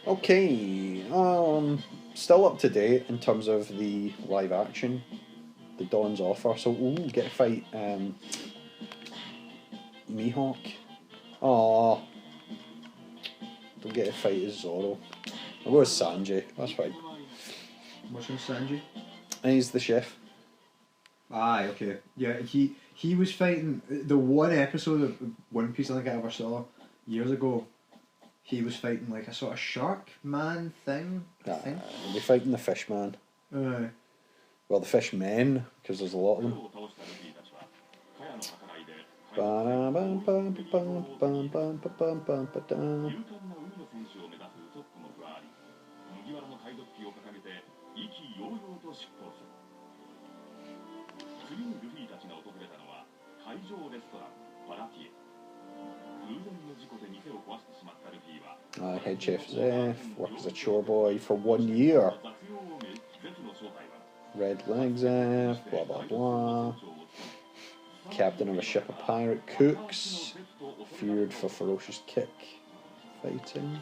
Okay, still up to date in terms of the live action, the Dawn's offer. So, get to fight Mihawk. Aww. Don't get to fight as Zoro. I'll go with Sanji, that's fine. What's with Sanji? And he's the chef. Aye, okay. Yeah, he was fighting the one episode of One Piece I think I ever saw years ago. He was fighting like a sort of shark man thing. I think. They're fighting the Fishman. Aye. Well, the Fishmen, because there's a lot of them. Head chef Zeff, work as a chore boy for 1 year. Red leg Zeff, blah blah blah. Captain of a ship of pirate cooks, feared for ferocious kick fighting.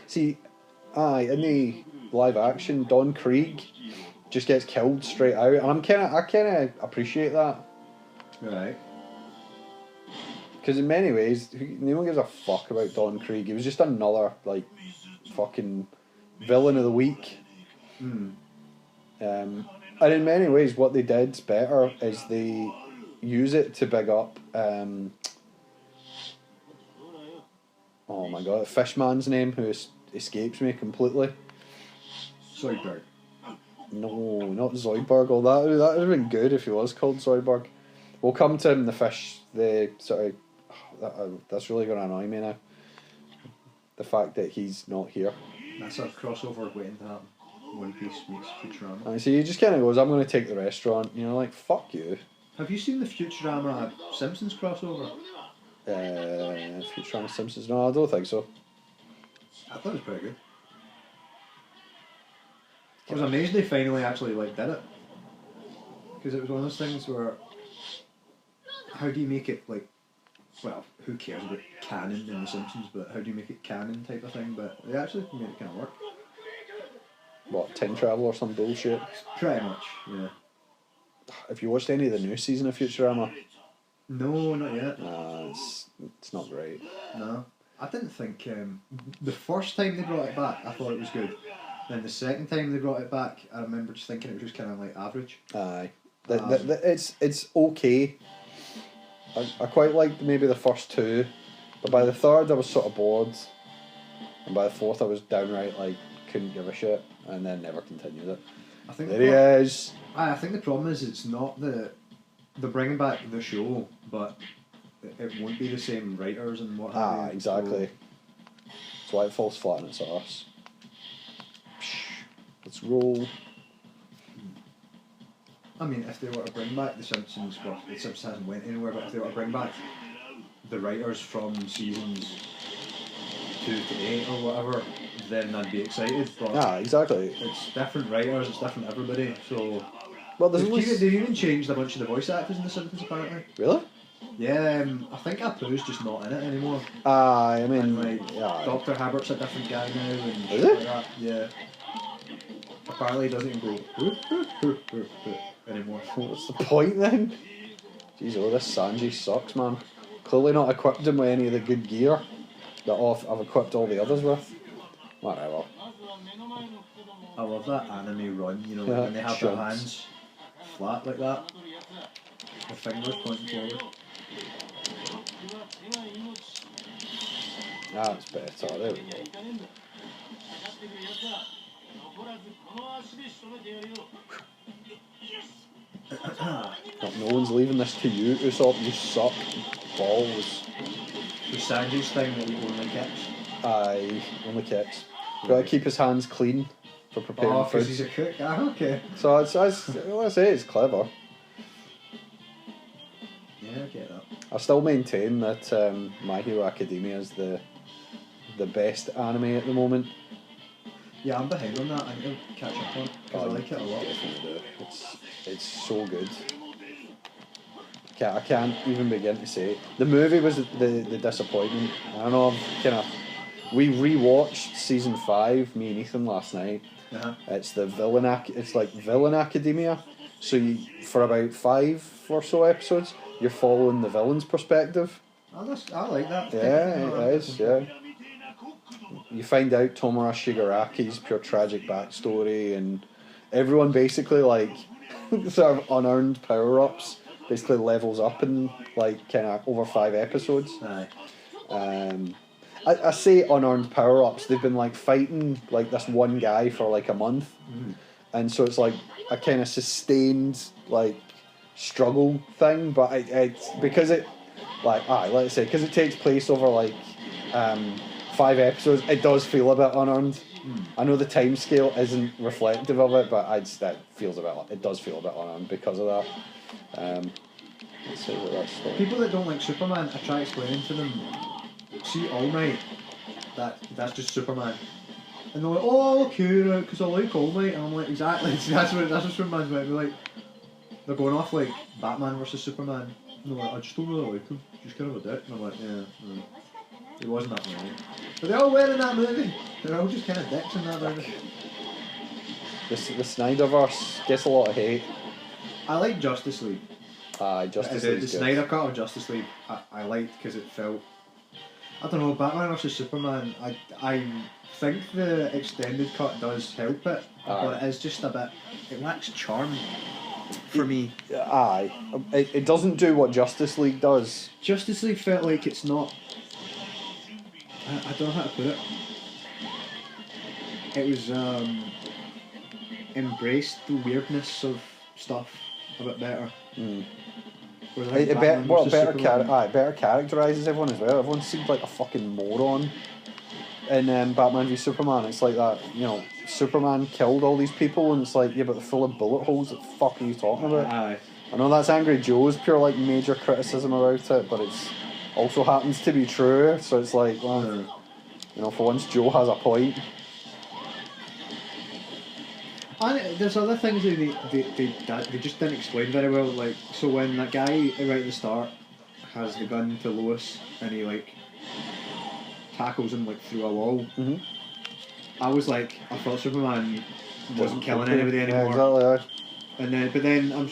See, in the live action, Don Krieg just gets killed straight out, and I kind of appreciate that. Right. Because in many ways, no one gives a fuck about Don Krieg. He was just another like fucking villain of the week. And in many ways, what they did better is they use it to big up. Oh my god, Fishman's name, who escapes me completely. Zoidberg. No, not Zoidberg. Oh, that would have been good if he was called Zoidberg. We'll come to him. The fish. The sort of that's really going to annoy me now. The fact that he's not here. That's a crossover waiting to happen. One Piece meets Futurama. And so he just kind of goes, "I'm going to take the restaurant." You know, like fuck you. Have you seen the Futurama Simpsons crossover? Futurama Simpsons? No, I don't think so. I thought it was pretty good. I was amazed they finally actually did it, because it was one of those things where, how do you make it well, who cares about canon in the Simpsons, but how do you make it canon type of thing? But they actually made it kind of work. What, time travel or some bullshit? Pretty much, yeah. Have you watched any of the new season of Futurama? No, not yet. It's not great. No, I didn't think the first time they brought it back, I thought it was good. Then the second time they brought it back, I remember just thinking it was just kind of average. Aye, it's okay. I quite liked maybe the first two, but by the third I was sort of bored, and by the fourth I was downright couldn't give a shit, and then never continued it. I think there he is. I think the problem is it's not they're bringing back the show, but it won't be the same writers and what have you. Exactly. That's why it falls flat on its arse. Let's roll. I mean, if they were to bring back the Simpsons, well, the Simpsons hasn't went anywhere, but if they were to bring back the writers from seasons 2 to 8 or whatever, then I'd be excited. But exactly. It's different writers, it's different everybody, so... Well, they've even changed a bunch of the voice actors in the Simpsons, apparently. Really? Yeah, I think Apu's just not in it anymore. I mean... Dr. Hibbert's a different guy now, and is shit like that. Yeah. Apparently he doesn't even go anymore. What's the point then? Jeez, this Sanji sucks, man. Clearly not equipped him with any of the good gear that I've equipped all the others with. Whatever. I love that anime run, when they have their hands flat like that. The fingers pointing forward. That's better, there we go. No one's leaving this to you, Usopp. You suck. Balls. The Sanji's thing that he only kicks. Aye, only kicks. Got to keep his hands clean for preparing food. Because he's a cook. Okay. So I say it's clever. Yeah, I get that. I still maintain that My Hero Academia is the best anime at the moment. Yeah, I'm behind on that. I need to catch up on it because I like it a lot. Definitely do. It's so good. I can't even begin to say. The movie was the disappointment. I know we rewatched season 5, me and Ethan, last night. Uh-huh. It's it's like Villain Academia. So for about 5 or so episodes, you're following the villain's perspective. I like that. Yeah, it is. Yeah. You find out Tomura Shigaraki's pure tragic backstory, and everyone basically like sort of unearned power ups. Basically levels up in like kind of over 5 episodes. Aye. I say unearned power ups. They've been like fighting like this one guy for like a month, and so it's like a kind of sustained like struggle thing. But it's because it like let's say because it takes place over like 5 episodes, it does feel a bit unearned. I know the time scale isn't reflective of it, but it does feel a bit unearned because of that. Let's see what that's for. People that don't like Superman, I try explaining to them, see All Might, that's just Superman. And they're like, oh, okay, because I like All Might. And I'm like, exactly, that's what Superman's meant to be like. They're going off like Batman versus Superman. And they're like, I just don't really like him, he's kind of a dick. And I'm like, yeah. He wasn't that movie. But they all were in that movie. They're all just kind of dicks in that movie. The Snyderverse gets a lot of hate. I like Justice League. Justice League. The Snyder cut of Justice League, I liked because it felt. I don't know, Batman vs Superman. I think the extended cut does help it, but it's just a bit. It lacks charm for me. Aye, it doesn't do what Justice League does. Justice League felt like it's not. I don't know how to put it. It was embraced the weirdness of stuff a bit better. Better characterises everyone as well. Everyone seemed like a fucking moron in Batman v Superman. It's like that, Superman killed all these people, and it's like, yeah, but they're full of bullet holes. What the fuck are you talking about? Aye. I know that's Angry Joe's pure like major criticism about it, but it's also happens to be true. So it's like, well, for once Joe has a point. And there's other things that they just didn't explain very well. Like, so when that guy right at the start has the gun to Lois and he like tackles him like through a wall, I was like, I thought Superman wasn't killing anybody anymore. Yeah, exactly. And then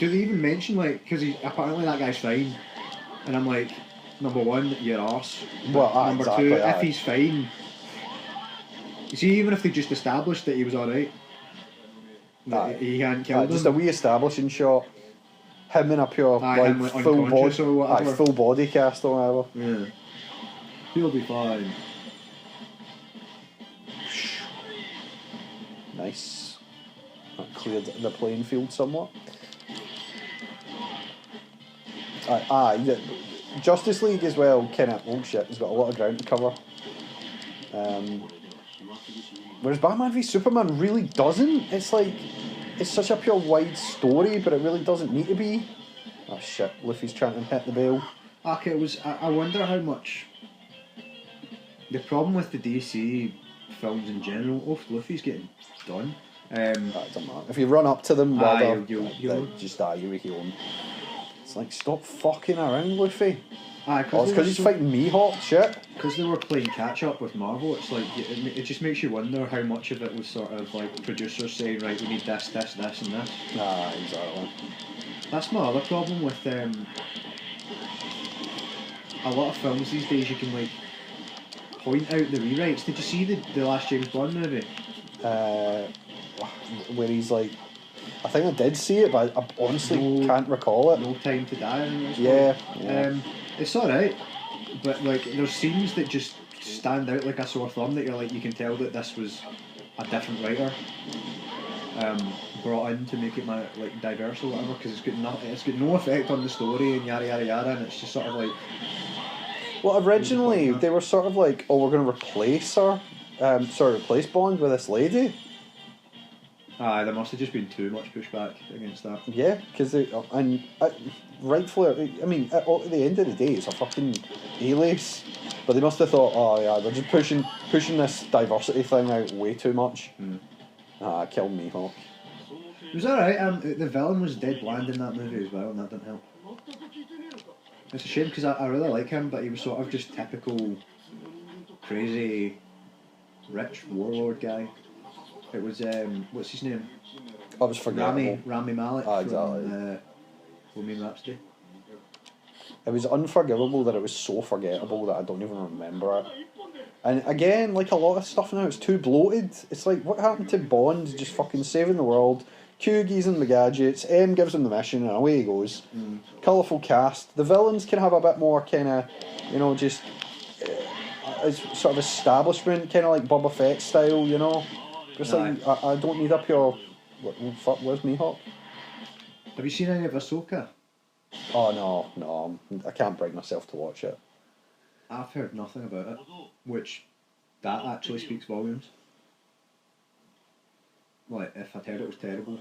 do they even mention like, because apparently that guy's fine, and I'm like, number one, you're arse. Well, number two, if he's fine, you see, even if they just established that he was alright. He hadn't killed him. Just a wee establishing shot. Him in a pure full body cast or whatever. Yeah. He'll be fine. Nice. That cleared the playing field somewhat. Justice League as well, he's got a lot of ground to cover. Whereas Batman v Superman really doesn't. It's like, it's such a pure wide story, but it really doesn't need to be. Oh shit, Luffy's trying to hit the bell. Okay, I wonder how much. The problem with the DC films in general, Luffy's getting done. That doesn't matter. If you run up to them, you'll just you kill them. It's like, stop fucking around, Luffy. Because he's fighting Mihawk, shit. Because they were playing catch up with Marvel, it's like it just makes you wonder how much of it was sort of like producers saying, right, we need this, and this. Exactly. That's my other problem with a lot of films these days. You can like point out the rewrites. Did you see the last James Bond movie? Where he's like, I think I did see it, but I honestly can't recall it. No Time to Die. Yeah. It's alright, but like there's scenes that just stand out like a sore thumb that you're like, you can tell that this was a different writer brought in to make it like diverse or whatever, because it's got no effect on the story and yada yada yada, and it's just sort of like. Well, originally they were sort of like, oh, we're going to replace Bond with this lady. Aye, there must have just been too much pushback against that. Yeah, because rightfully, I mean, at the end of the day, it's a fucking Alias. But they must have thought, oh yeah, they're just pushing this diversity thing out way too much. Killed Mihawk. It was alright. The villain was dead bland in that movie as well, and that didn't help. It's a shame because I really like him, but he was sort of just typical crazy rich warlord guy. It was what's his name? I was forgettable. Rami Malek exactly. from Bohemian Rhapsody. It was unforgivable that it was so forgettable that I don't even remember it. And again, like a lot of stuff now, it's too bloated. It's like, what happened to Bond just fucking saving the world? Q gives him the gadgets, M gives him the mission, and away he goes. Colourful cast. The villains can have a bit more kind of, you know, just sort of establishment, kind of like Boba Fett style, you know? Just like, I don't need a pure... Fuck, where's Mihawk? Have you seen any of Ashoka? Oh, no, I can't bring myself to watch it. I've heard nothing about it, which that actually speaks volumes. Like, if I'd heard it was terrible.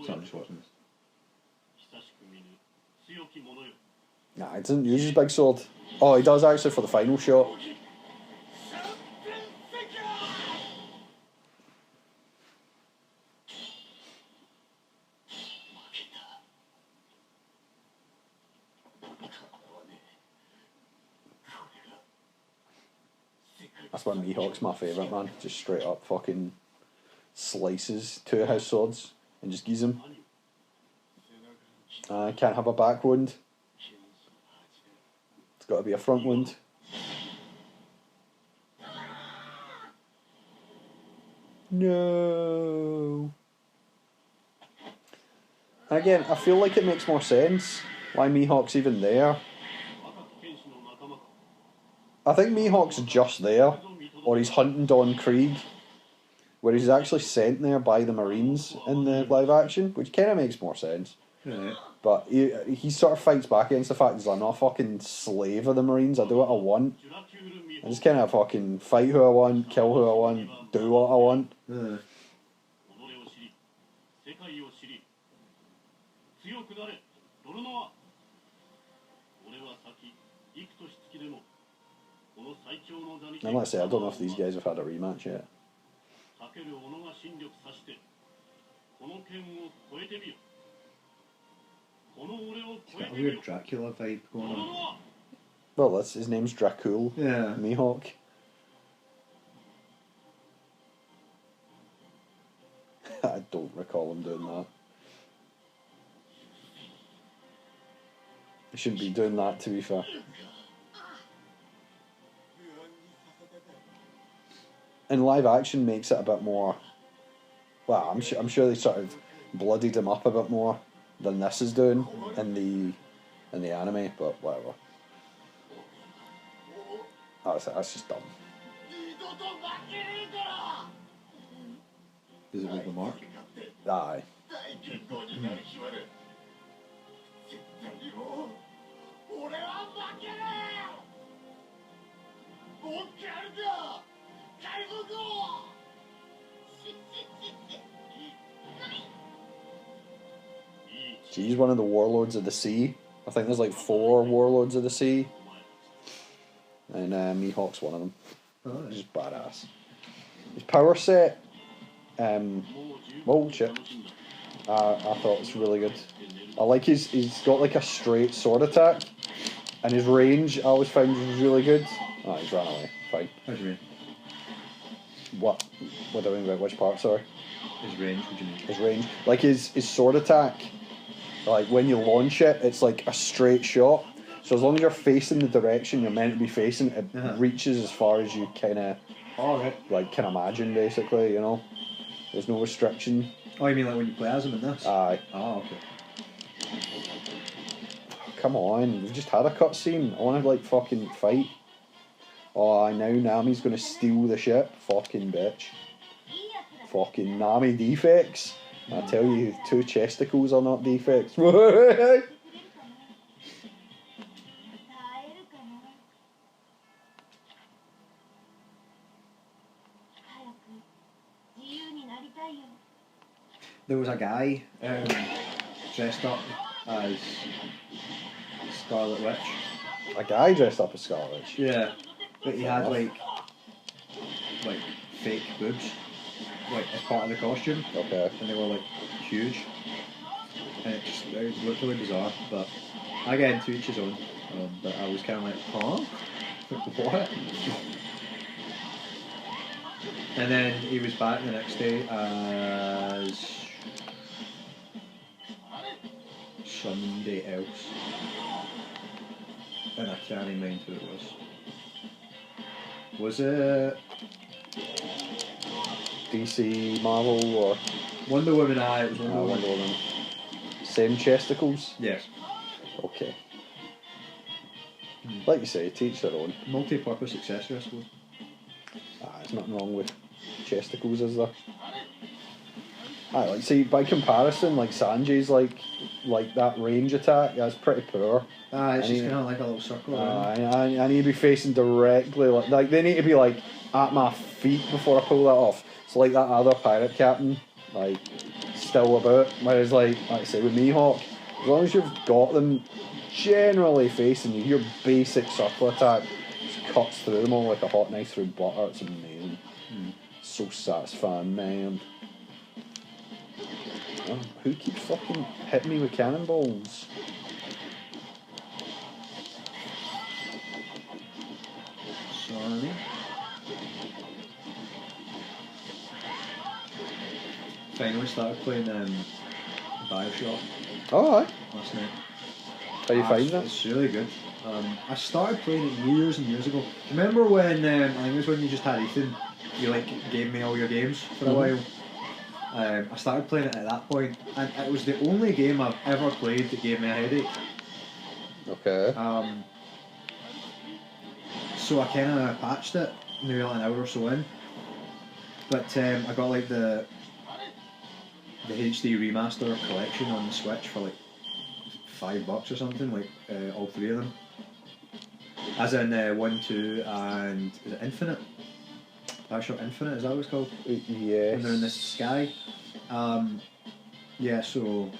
So I'm just watching this. Nah, he doesn't use his big sword. Oh, he does actually for the final shot. That's why Mihawk's my favourite, man. Just straight up fucking slices two of his swords and just gives him. Can't have a back wound. It's got to be a front wound. No. And again, I feel like it makes more sense why Mihawk's even there. I think Mihawk's just there, or he's hunting Don Krieg, where he's actually sent there by the Marines in the live action, which kind of makes more sense. Right. But he sort of fights back against the fact that I'm not a fucking slave of the Marines. I do what I want. I just kind of fucking fight who I want, kill who I want, do what I want. And let's say, I don't know if these guys have had a rematch yet. It's got a weird Dracula vibe going on. Well, his name's Dracul. Yeah. Mihawk. I don't recall him doing that. He shouldn't be doing that, to be fair. And live action makes it a bit more... Well, I'm sure they sort of bloodied him up a bit more than this is doing in the anime, but whatever. That's just dumb. Does it make a mark? Aye. So he's one of the warlords of the sea. I think there's like 4 warlords of the sea. And Mihawk's one of them. Oh, He's just badass. His power set, oh shit. I thought it's really good. I like he's got like a straight sword attack. And his range I always found was really good. Oh, he's ran away. Fine. What do you mean? What do I mean by which part, sorry? His range, what do you mean? His range. Like his sword attack, like when you launch it, it's like a straight shot. So as long as you're facing the direction you're meant to be facing, it reaches as far as you can imagine, basically, you know. There's no restriction. Oh, you mean like when you play as him in this? Aye. Oh, okay. Come on, we've just had a cutscene. I want to like fucking fight. Oh, now Nami's gonna steal the ship. Fucking bitch. Fucking Nami defects. I tell you, 2 chesticles are not defects. there was a guy dressed up as Scarlet Witch. A guy dressed up as Scarlet Witch? Yeah. But he had like fake boobs, like as part of the costume. Okay. And they were like huge. And it looked really bizarre, but again, to each his own. But I was kind of like, huh? What? And then he was back the next day as somebody else. And I can't mind who it was. Was it DC, Marvel, or Wonder Woman? It was Wonder Woman. Same Chesticles? Yes. Okay. Like you say, to each their own. Multi-purpose accessory, I suppose. There's nothing wrong with Chesticles, is there? Like, see, by comparison, like Sanji's like that range attack, that's pretty poor. It's just kind of like a little circle. I need to be facing directly, like they need to be like at my feet before I pull that off. It's like that other pirate captain, like still about. Whereas like I say with Mihawk, as long as you've got them generally facing you, your basic circle attack just cuts through them all like a hot knife through butter. It's amazing. So satisfying, man. Oh, who keeps fucking hitting me with cannonballs? Sorry. Finally started playing Bioshock. Oh, aye. Last night. How you finding it? It's really good. I started playing it years and years ago. Remember when I think it was when you just had Ethan, you like gave me all your games for a while. I started playing it at that point, and it was the only game I've ever played that gave me a headache. Okay. So I kind of patched it, maybe like an hour or so in. But I got like the HD remaster collection on the Switch for like $5 or something, like all three of them. As in 1, 2, and is it Infinite? Bioshock Infinite, is that what it's called? Yes. When they're in the sky. Yeah, so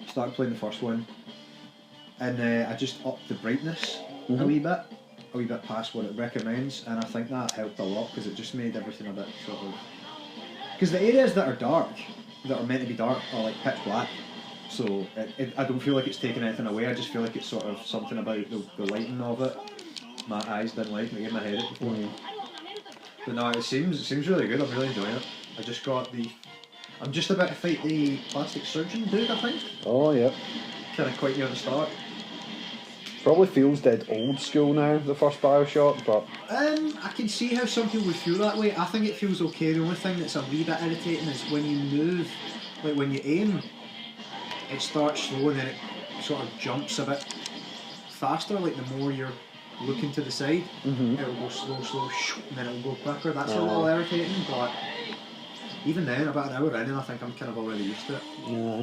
I started playing the first one, and I just upped the brightness a wee bit past what it recommends, and I think that helped a lot because it just made everything a bit sort of. Because the areas that are dark, that are meant to be dark, are like pitch black. So I don't feel like it's taking anything away. I just feel like it's sort of something about the lighting of it. My eyes didn't like it. It gave my head it before. But no, it seems really good. I'm really enjoying it. I just got I'm just about to fight the plastic surgeon dude, I think. Oh, yeah. Kind of quite near the start. Probably feels dead old school now, the first Bioshock, but... I can see how some people would feel that way. I think it feels okay. The only thing that's a wee bit irritating is when you move, like when you aim, it starts slow and then it sort of jumps a bit faster, like the more you're looking to the side, it'll go slow, and then it'll go quicker. That's a little irritating, but even then, about an hour in, and I think I'm kind of already used to it. Yeah.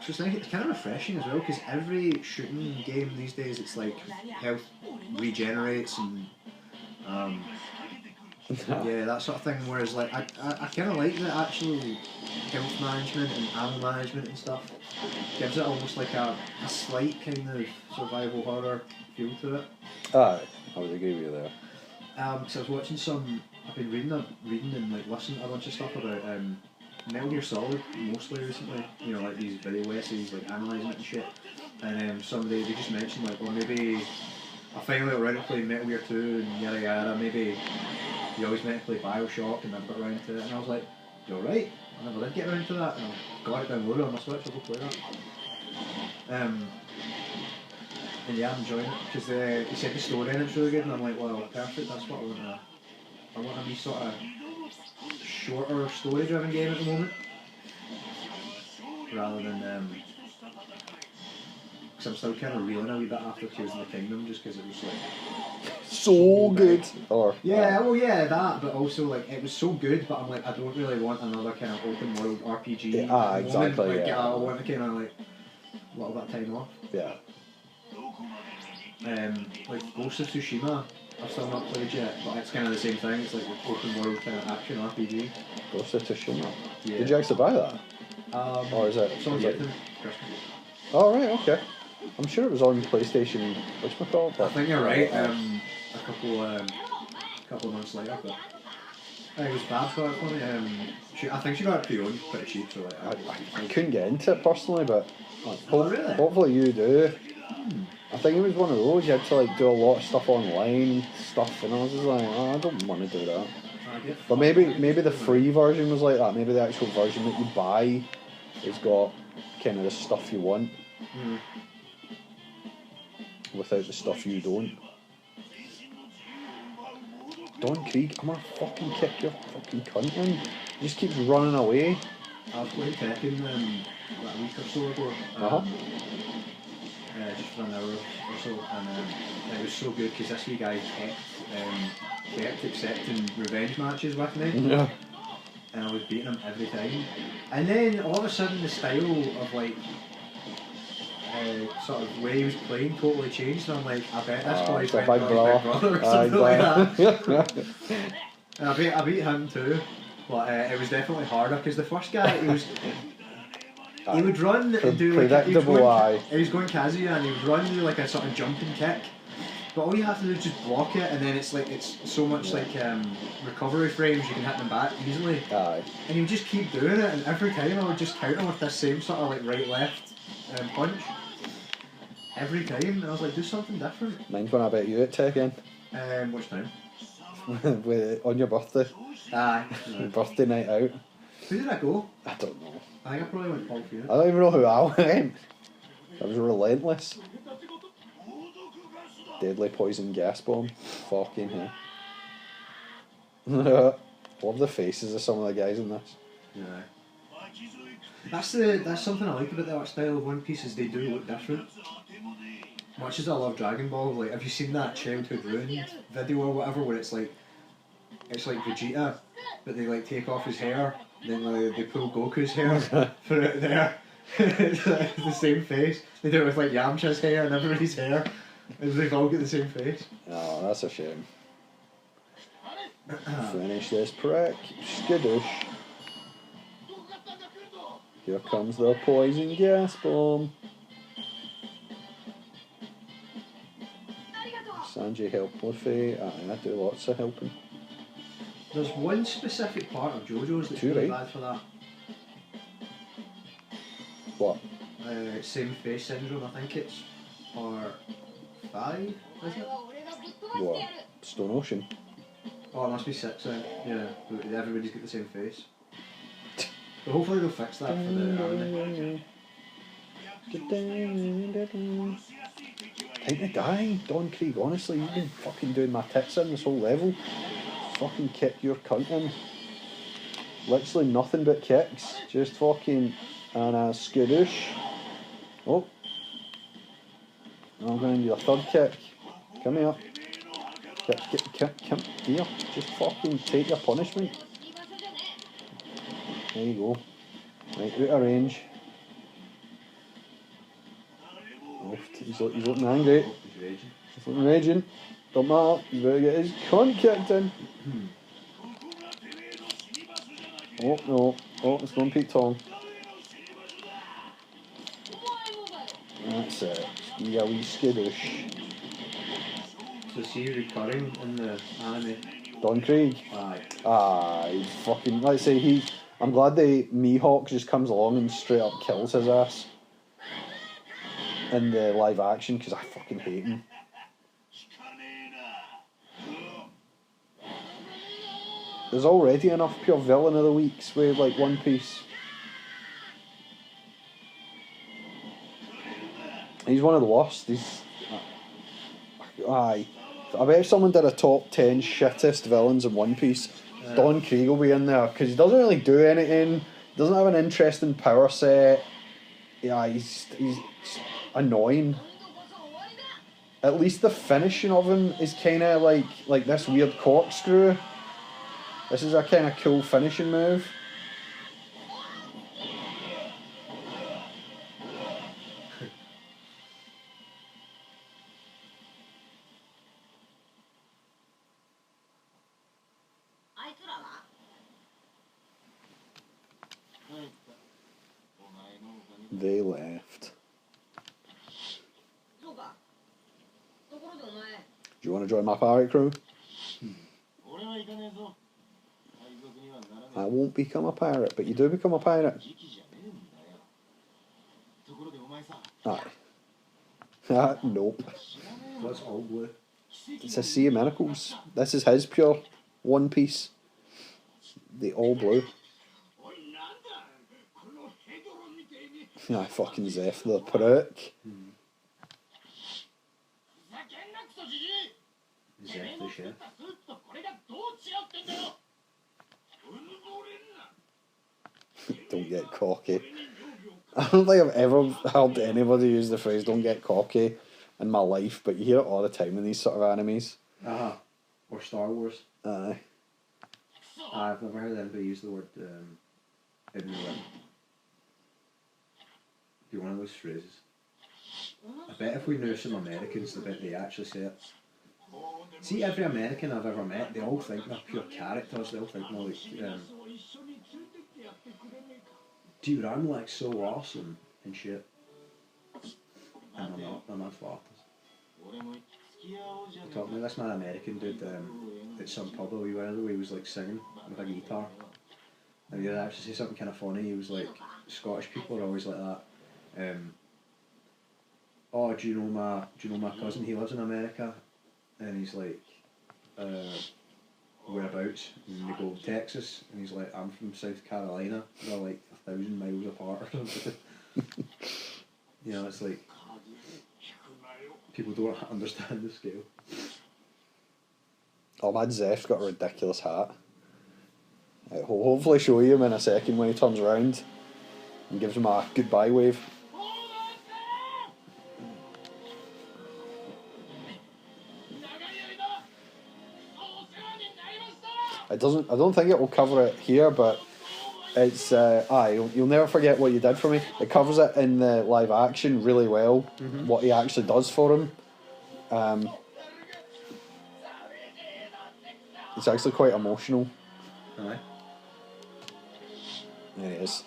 So it's kind of refreshing as well, because every shooting game these days, it's like health regenerates and yeah, that sort of thing. Whereas like I kind of like the actual health management and ammo management and stuff. Gives it almost like a slight kind of survival horror feel to it. Aye, I would agree with you there. So I was watching I've been reading and like listening to a bunch of stuff about Metal Gear Solid mostly recently. You know, like these video essays like analysing it and shit. And they just mentioned like, well, maybe I finally got around to playing Metal Gear 2 and yada yada. Maybe you always meant to play Bioshock and never got around to it. And I was like, you're right. I never did get around to that, and I got it downloaded on my Switch. I'll go play that. And yeah, I'm enjoying it because he said the story in it's really good, and I'm like, well, perfect. That's what I want. I want to be sort of shorter, story-driven game at the moment, rather than because I'm still kind of reeling a wee bit after Tears of the Kingdom, just because it was like so good. Or yeah, well, yeah, that, but also like it was so good, but I'm like, I don't really want another kind of open world RPG. Yeah, exactly. Like, yeah. I want to kind of like a little bit of time off. Yeah. Like Ghost of Tsushima I've still not played yet, but it's kind of the same thing. It's like an open world kind of action RPG. Ghost of Tsushima. Yeah. Did you actually buy that? Or is it? Someone is get it... them Christmas. Oh right, okay. I'm sure it was on PlayStation. Whatchamacallit? I think you're right. A couple of months later, but it was bad for it for me. I think she got it pre-owned pretty cheap, so like I couldn't get into it personally, but really? hopefully you do. I think it was one of those you had to like do a lot of stuff online stuff, and I was just like, oh, I don't want to do that. But maybe the free version was like that. Maybe the actual version that you buy has got kind of the stuff you want without the stuff you don't. Don Krieg, I'm gonna fucking kick your fucking cunt in. He just keeps running away. I was playing Tekken like a week or so ago. Just for an hour or so, and it was so good because this wee guy kept accepting revenge matches with me. Yeah. And I was beating him every time. And then all of a sudden the style of like sort of way he was playing totally changed, and I'm like, I bet this boy's Big Big Brother or something like that. And I beat him too, but it was definitely harder because the first guy he would run and do like he was going Kazuya and he would run and do like a sort of jumping kick. But all you have to do is just block it, and then it's so much like recovery frames you can hit them back easily. Aye. And he would just keep doing it, and every time I would just counter with this same sort of like right left punch. Every time, and I was like, do something different. Mine's when I bet you at Tekken. Which time? On your birthday. Aye. Birthday night out. Who did I go? I don't know. I think I probably went Paul Fear. I don't even know who I went. I was relentless. Deadly poison gas bomb. Fucking hell. Love the faces of some of the guys in this. Yeah. That's something I like about the art style of One Piece is they do look different. Much as I love Dragon Ball, like have you seen that Childhood Ruined video or whatever where it's like Vegeta, but they like take off his hair, then they pull Goku's hair, put it there. It's like the same face. They do it with like Yamcha's hair and everybody's hair, and they've all got the same face. Oh, that's a shame. Finish this prick. Skidoosh. Here comes the poison gas bomb. Sanji helped Luffy. I do lots of helping. There's one specific part of JoJo's that's really bad for that. What? Same face syndrome, I think it's part 5, is it? What? Stone Ocean? Oh, it must be 6 then. Yeah, everybody's got the same face. But hopefully they'll fix that for the anime. Time to die, Don Krieg. Honestly, you've been fucking doing my tits in this whole level. Fucking kick your cunt in. Literally nothing but kicks. Just fucking and a skadoosh. Oh. I'm going to do a third kick. Come here. Come here. Just fucking take your punishment. There you go. Right, out of range. Oh, he's looking angry. He's looking raging. Don't matter. He's about to get his cunt kicked in. Oh no. Oh, it's going Pete Tong. That's it. Yeah, wee skidoosh. So is he recurring in the anime? Don Krieg? Aye. Aye, fucking, let's say I'm glad the Mihawk just comes along and straight up kills his ass in the live action, because I fucking hate him. There's already enough pure villain of the weeks with like One Piece. He's one of the worst. Aye. I bet if someone did a top 10 shittest villains in One Piece, Don Krieg will be in there, because he doesn't really do anything, doesn't have an interesting power set. Yeah, he's annoying. At least the finishing of him is kind of like this weird corkscrew. This is a kind of cool finishing move. you want to join my pirate crew? I won't become a pirate, but you do become a pirate. Aye. Nope. That's all blue. It's a sea of miracles. This is his pure One Piece. The all blue. Fucking Zeff the prick. Zeff the chef. Don't get cocky. I don't think I've ever heard anybody use the phrase "don't get cocky" in my life, but you hear it all the time in these sort of animes. Or Star Wars. Aye. I've never heard anybody use the word ignorant. Be one of those phrases. I bet if we knew some Americans, I bet they actually say it. See, every American I've ever met, they all think they're pure characters. They all think more like, dude, I'm like so awesome and shit. And I'm not. I'm not flat. I talked to this man American dude at some pub a wee while ago. He was like singing with a guitar, and he would actually say something kind of funny. He was like, Scottish people are always like that. Oh, do you know my cousin? He lives in America, and he's like, whereabouts? And they go, Texas, and he's like, I'm from South Carolina. They're like 1,000 miles apart or something. You know, it's like people don't understand the scale. Oh man, Zeff's got a ridiculous hat. I'll hopefully show you him in a second when he turns around and gives him a goodbye wave. It doesn't. I don't think it will cover it here, but it's. You'll never forget what you did for me. It covers it in the live action really well. Mm-hmm. What he actually does for him. It's actually quite emotional. Aye. There it is.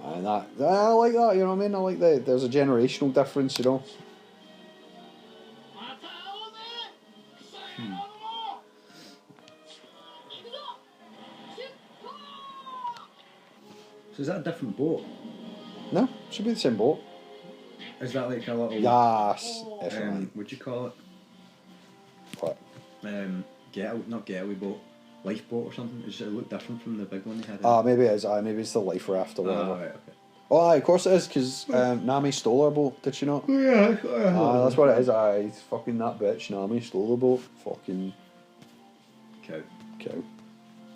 And I like that. You know what I mean? I like that. There's a generational difference. You know. So is that a different boat? No, should be the same boat. Is that like a little... Yes. What'd you call it? What? Not getaway boat. Lifeboat or something? Does it look different from the big one they had? Maybe it is. Maybe it's the life raft or whatever. Right, okay. Oh, of course it is, because Nami stole her boat, did she not? Yeah, that's what it is. It's fucking that bitch. Nami stole the boat. Fucking cow.